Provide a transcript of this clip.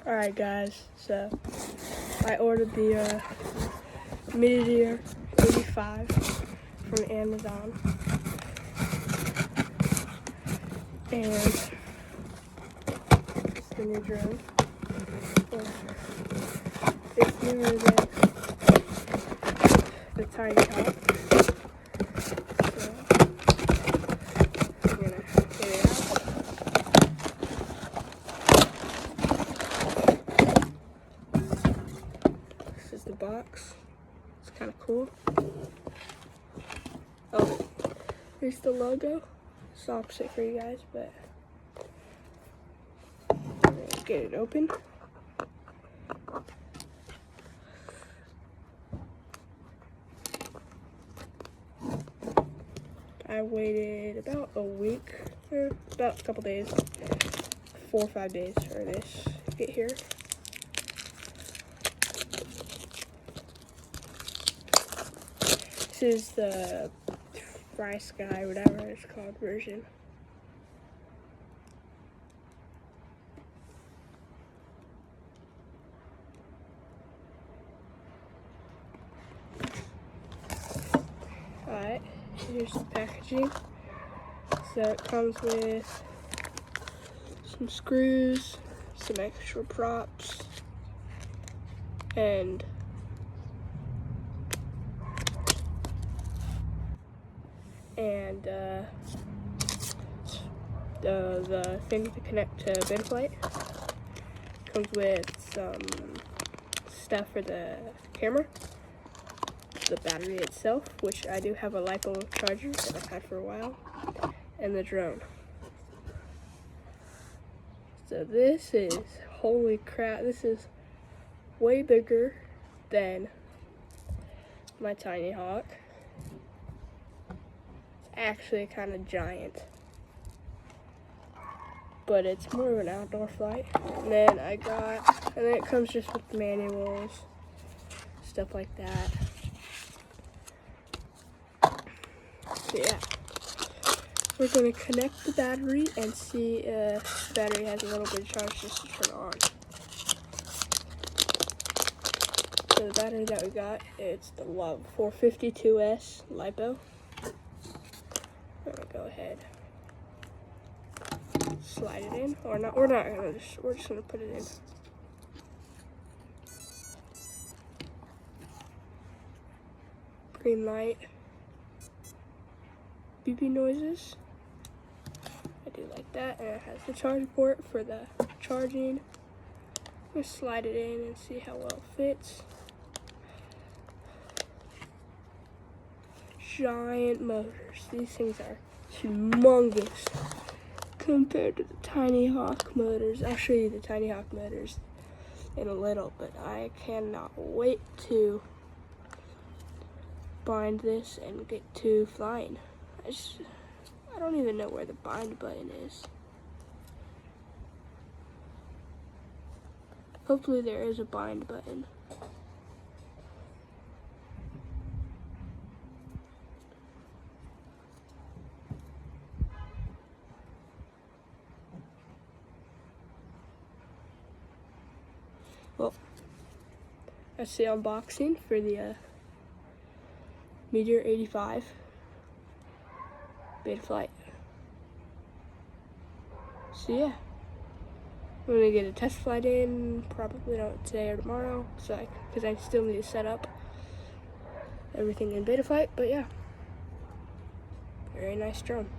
Alright guys, so I ordered the Meteor 85 from Amazon, and it's the new drone. It's newer than the Tiny Hawk, so I'm gonna get it out. This is the box. It's kind of cool. Oh, here's the logo. It's opposite for you guys, but I'm gonna get it open. I waited about a week, or about a couple days, 4 or 5 days for this to get here. This is the Fry Sky, whatever it's called, version. Alright, here's the packaging. So it comes with some screws, some extra props, and the thing to connect to Betaflight. Comes with some stuff for the camera, the battery itself, which I do have a LiPo charger that I've had for a while, and the drone. So this is, holy crap, this is way bigger than my Tiny Hawk. It's actually kind of giant, but it's more of an outdoor flight. And then it comes just with manuals, stuff like that. So yeah, we're going to connect the battery and see if the battery has a little bit of charge just to turn on. So the battery that we got, it's the Love 452S LiPo. I'm going to go ahead, slide it in, or not, we're just going to put it in. Green light. Beeping noises. I do like that, and it has the charge port for the charging. I'm gonna slide it in and see how well it fits. Giant motors. These things are humongous compared to the Tiny Hawk motors. I'll show you the Tiny Hawk motors in a little, but I cannot wait to bind this and get to flying. I don't even know where the bind button is. Hopefully there is a bind button. Well, that's the unboxing for the Meteor 85 Betaflight. So yeah, I'm gonna get a test flight in, probably not today or tomorrow, because I still need to set up everything in Betaflight. But yeah, very nice drone.